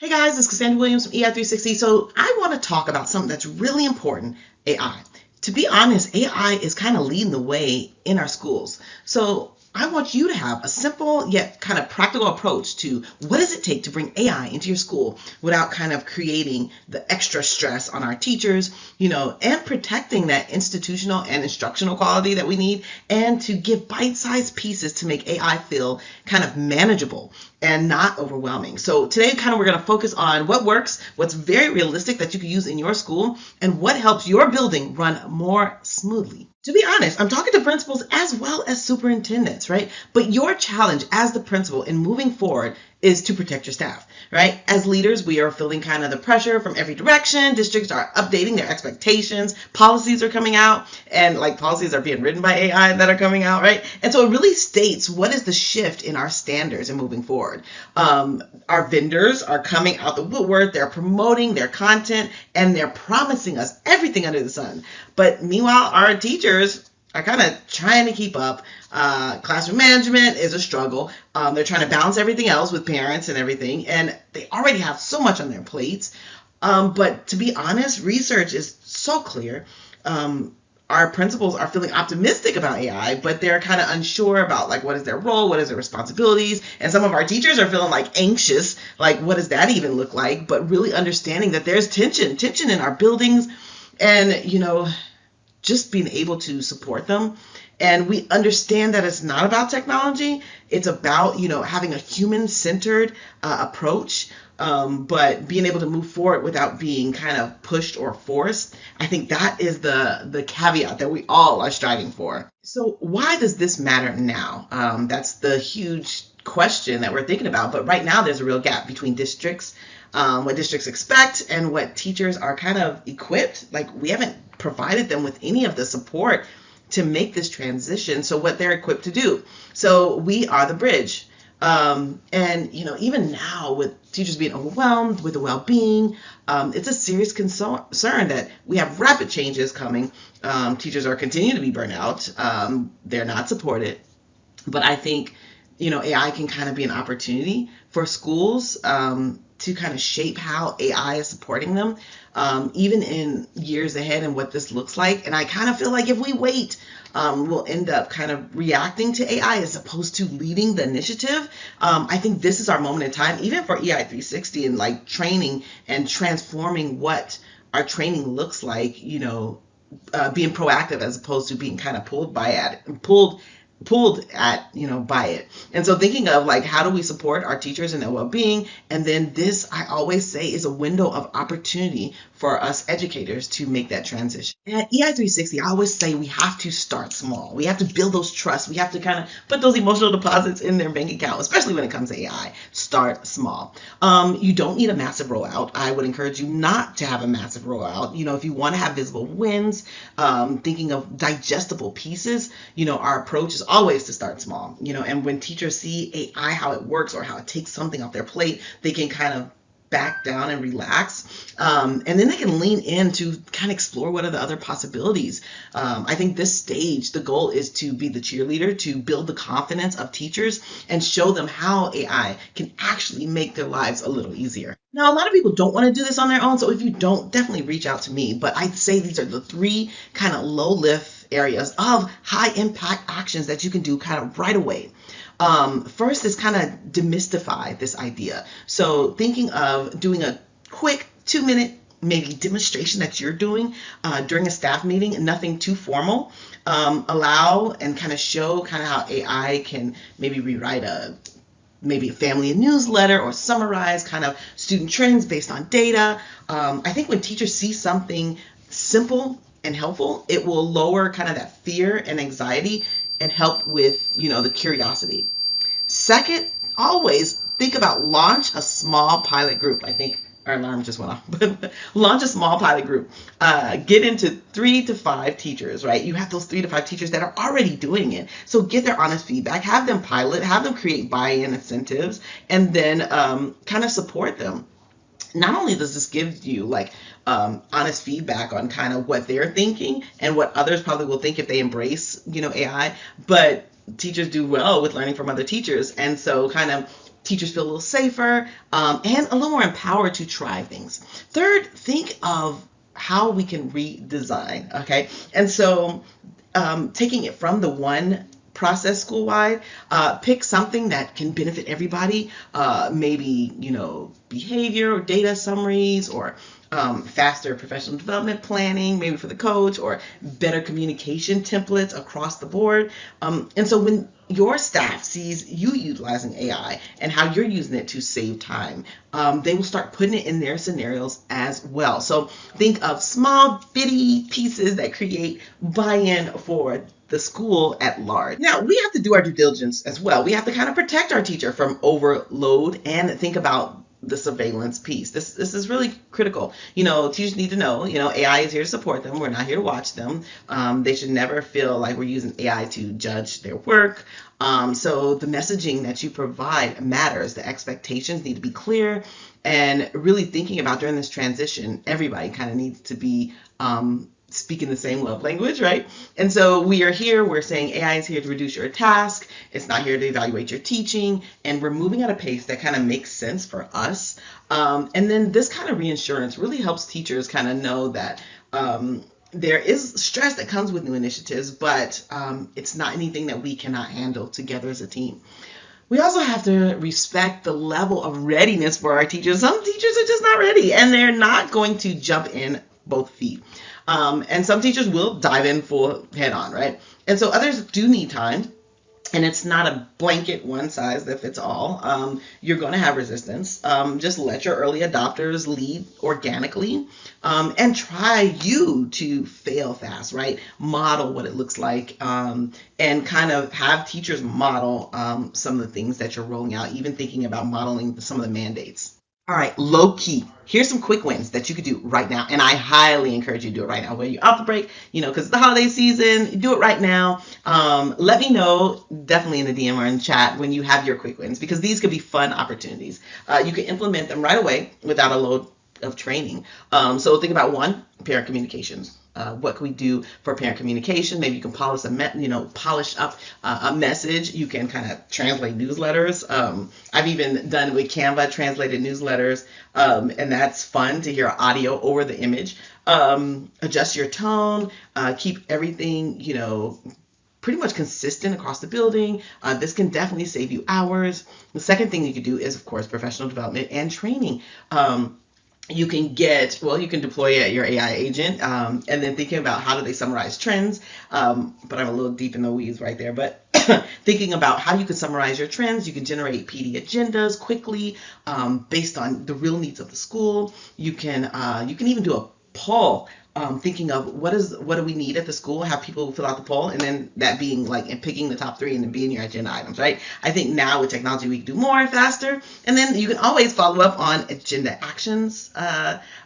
Hey guys, this is Cassandra Williams from EI360. So I want to talk about something that's really important, AI. To be honest, AI is kind of leading the way in our schools. So I want you to have a simple yet kind of practical approach to what does it take to bring AI into your school without kind of creating the extra stress on our teachers, and protecting that institutional and instructional quality that we need, and to give bite-sized pieces to make AI feel kind of manageable and not overwhelming. So today we're going to focus on what works, what's very realistic that you can use in your school, and what helps your building run more smoothly. To be honest, I'm talking to principals as well as superintendents, right? But your challenge as the principal in moving forward is to protect your staff, right? As leaders, we are feeling kind of the pressure from every direction. Districts are updating their expectations. Policies are coming out, and policies are being written by AI that are coming out, right? And so it really states what is the shift in our standards and moving forward. Our vendors are coming out the woodwork. They're promoting their content, and they're promising us everything under the sun. But meanwhile, our teachers are kind of trying to keep up. Classroom management is a struggle. They're trying to balance everything else with parents and everything, and they already have so much on their plates. But to be honest, research is so clear. Our principals are feeling optimistic about AI, but they're kind of unsure about what is their role, what is their responsibilities, and some of our teachers are feeling anxious, what does that even look like? But really understanding that there's tension in our buildings, and just being able to support them. And we understand that it's not about technology. It's about, having a human-centered approach, but being able to move forward without being kind of pushed or forced. I think that is the caveat that we all are striving for. So why does this matter now? That's the huge question that we're thinking about. But right now, there's a real gap between districts, what districts expect, and what teachers are kind of equipped. We haven't provided them with any of the support to make this transition, so what they're equipped to do. So we are the bridge. And even now, with teachers being overwhelmed with the well-being, it's a serious concern that we have rapid changes coming. Teachers are continuing to be burnt out. They're not supported. But I think, AI can kind of be an opportunity for schools to kind of shape how AI is supporting them, even in years ahead and what this looks like. And I kind of feel like if we wait, we'll end up kind of reacting to AI as opposed to leading the initiative. I think this is our moment in time, even for EI360 and training and transforming what our training looks like, being proactive as opposed to being kind of pulled at by it. And so thinking of how do we support our teachers and their well-being, and then this, I always say, is a window of opportunity for us educators to make that transition. And at EI360, I always say we have to start small. We have to build those trusts. We have to kind of put those emotional deposits in their bank account, especially when it comes to AI. Start small. You don't need a massive rollout. I would encourage you not to have a massive rollout. If you want to have visible wins, thinking of digestible pieces, our approach is always to start small, and when teachers see AI, how it works or how it takes something off their plate, they can kind of back down and relax. And then they can lean in to kind of explore what are the other possibilities. I think this stage, the goal is to be the cheerleader, to build the confidence of teachers and show them how AI can actually make their lives a little easier. Now, a lot of people don't want to do this on their own, so if you don't, definitely reach out to me. But I'd say these are the three kind of low-lift areas of high-impact actions that you can do kind of right away. First is kind of demystify this idea. So thinking of doing a quick 2-minute maybe demonstration that you're doing during a staff meeting, nothing too formal. Allow and kind of show kind of how AI can maybe rewrite maybe a family newsletter or summarize kind of student trends based on data. I think when teachers see something simple and helpful, it will lower kind of that fear and anxiety and help with, the curiosity. Second, always think about launch a small pilot group. I think our alarm just went off, but launch a small pilot group. Get into 3 to 5 teachers, right? You have those 3 to 5 teachers that are already doing it. So get their honest feedback, have them pilot, have them create buy-in incentives, and then kind of support them. Not only does this give you honest feedback on kind of what they're thinking and what others probably will think if they embrace, AI, but teachers do well with learning from other teachers. And so kind of teachers feel a little safer and a little more empowered to try things. Third, think of how we can redesign, okay? And so taking it from the one process school-wide, pick something that can benefit everybody, maybe, behavior or data summaries, or faster professional development planning, maybe for the coach, or better communication templates across the board. And so when your staff sees you utilizing AI and how you're using it to save time, they will start putting it in their scenarios as well. So think of small, bitty pieces that create buy-in for the school at large. Now, we have to do our due diligence as well. We have to kind of protect our teacher from overload and think about the surveillance piece. This is really critical. Teachers need to know, AI is here to support them. We're not here to watch them. They should never feel like we're using AI to judge their work. So the messaging that you provide matters. The expectations need to be clear, and really thinking about during this transition, everybody kind of needs to be speaking the same love language, right? And so we're saying AI is here to reduce your task. It's not here to evaluate your teaching. And we're moving at a pace that kind of makes sense for us. And then this kind of reassurance really helps teachers kind of know that there is stress that comes with new initiatives, but it's not anything that we cannot handle together as a team. We also have to respect the level of readiness for our teachers. Some teachers are just not ready, and they're not going to jump in both feet. And some teachers will dive in full head on, right? And so others do need time. And it's not a blanket one size that fits all. You're going to have resistance. Just let your early adopters lead organically, and try you to fail fast, right? Model what it looks like, and kind of have teachers model some of the things that you're rolling out, even thinking about modeling some of the mandates. All right, low key. Here's some quick wins that you could do right now. And I highly encourage you to do it right now. Whether you're off the break, because it's the holiday season, do it right now. Let me know, definitely in the DM or in the chat, when you have your quick wins, because these could be fun opportunities. You can implement them right away without a load of training. So think about one, parent communications. What can we do for parent communication? Maybe you can polish up a message. You can kind of translate newsletters. I've even done with Canva translated newsletters, and that's fun to hear audio over the image. Adjust your tone. Keep everything, pretty much consistent across the building. This can definitely save you hours. The second thing you could do is, of course, professional development and training. You can deploy your AI agent, and then thinking about how do they summarize trends. But I'm a little deep in the weeds right there. But thinking about how you can summarize your trends, you can generate PD agendas quickly based on the real needs of the school. You can even do a poll. Thinking of what do we need at the school, have people fill out the poll, and then that being and picking the top 3 and then being your agenda items, right? I think now with technology we can do more faster, and then you can always follow up on agenda actions.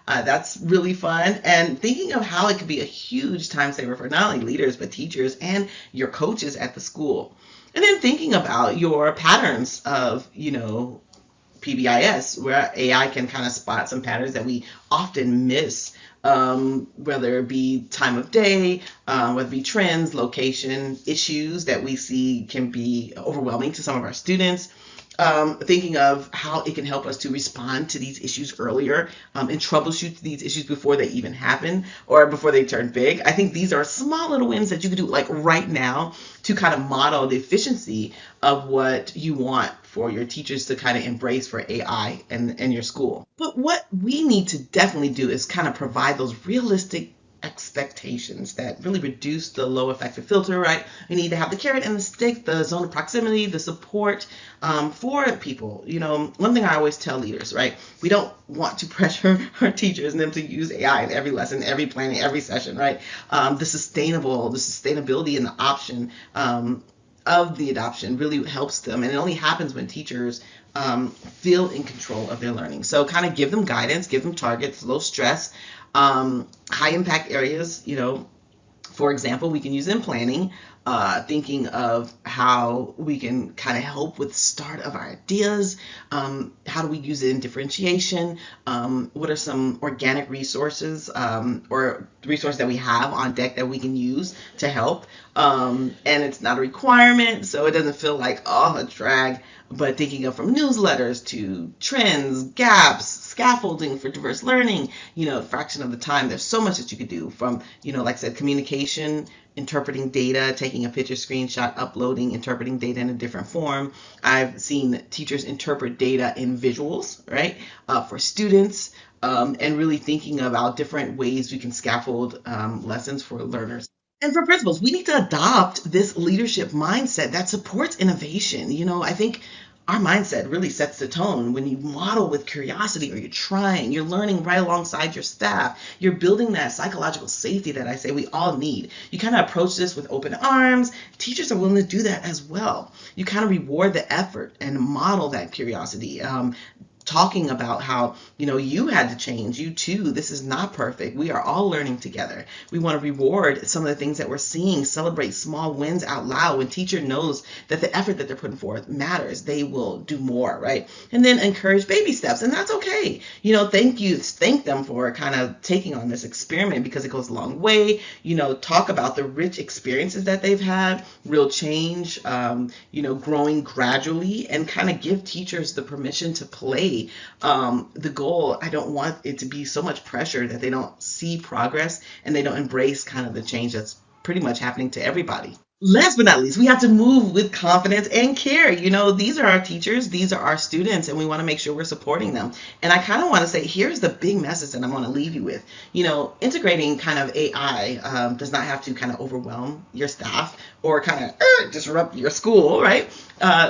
That's really fun, and thinking of how it could be a huge time saver for not only leaders but teachers and your coaches at the school. And then thinking about your patterns of PBIS, where AI can kind of spot some patterns that we often miss. Whether it be time of day, whether it be trends, location, issues that we see can be overwhelming to some of our students. Thinking of how it can help us to respond to these issues earlier and troubleshoot these issues before they even happen or before they turn big. I think these are small little wins that you can do right now to kind of model the efficiency of what you want for your teachers to kind of embrace for AI and your school. But what we need to definitely do is kind of provide those realistic expectations that really reduce the low effective filter, right? We need to have the carrot and the stick, the zone of proximity, the support for people. One thing I always tell leaders, right? We don't want to pressure our teachers and them to use AI in every lesson, every planning, every session, right? The sustainability and the option of the adoption really helps them. And it only happens when teachers feel in control of their learning. So kind of give them guidance, give them targets, low stress, high impact areas. For example, we can use in planning. thinking of how we can kind of help with the start of our ideas. How do we use it in differentiation? What are some organic resources or resources that we have on deck that we can use to help? And it's not a requirement, so it doesn't feel like, oh, a drag, but thinking of from newsletters to trends, gaps, scaffolding for diverse learning, a fraction of the time. There's so much that you could do from, like I said, communication, interpreting data, taking a picture, screenshot, uploading, interpreting data in a different form. I've seen teachers interpret data in visuals, right, for students, and really thinking about different ways we can scaffold lessons for learners. And for principals, we need to adopt this leadership mindset that supports innovation. I think our mindset really sets the tone when you model with curiosity, or you're trying, you're learning right alongside your staff, you're building that psychological safety that I say we all need. You kind of approach this with open arms. Teachers are willing to do that as well. You kind of reward the effort and model that curiosity. Talking about how, you had to change, you too, this is not perfect. We are all learning together. We want to reward some of the things that we're seeing, celebrate small wins out loud. When teacher knows that the effort that they're putting forth matters, they will do more, right? And then encourage baby steps, and that's okay. Thank them for kind of taking on this experiment, because it goes a long way. Talk about the rich experiences that they've had, real change, growing gradually, and kind of give teachers the permission to play. The goal, I don't want it to be so much pressure that they don't see progress and they don't embrace kind of the change that's pretty much happening to everybody. Last but not least, we have to move with confidence and care. These are our teachers, these are our students, and we want to make sure we're supporting them. And I kind of want to say, here's the big message that I want to leave you with. Integrating kind of AI does not have to kind of overwhelm your staff or kind of disrupt your school, right?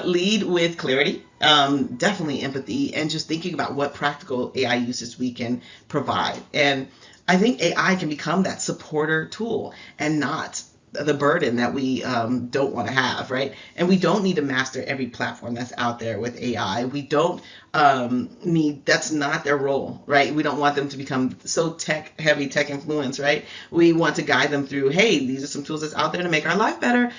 Lead with clarity, definitely empathy, and just thinking about what practical AI uses we can provide. And I think AI can become that supporter tool and not the burden that we don't want to have, right? And we don't need to master every platform that's out there with AI. We don't that's not their role, right? We don't want them to become so tech heavy, tech influence, right? We want to guide them through, hey, these are some tools that's out there to make our life better.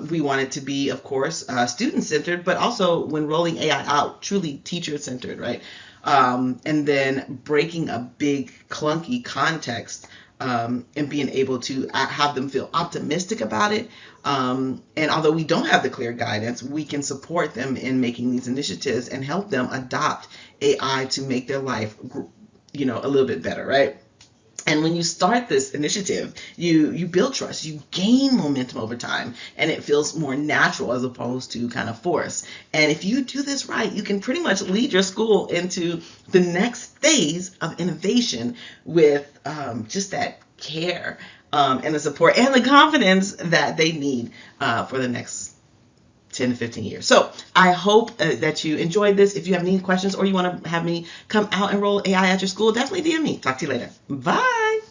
We want it to be, of course, student-centered, but also when rolling AI out, truly teacher-centered, right? And then breaking a big, clunky context and being able to have them feel optimistic about it. And although we don't have the clear guidance, we can support them in making these initiatives and help them adopt AI to make their life, a little bit better, right? And when you start this initiative, you build trust, you gain momentum over time, and it feels more natural as opposed to kind of forced. And if you do this right, you can pretty much lead your school into the next phase of innovation with just that care and the support and the confidence that they need for the next 10 to 15 years. So I hope that you enjoyed this. If you have any questions or you want to have me come out and roll AI at your school, definitely DM me. Talk to you later. Bye.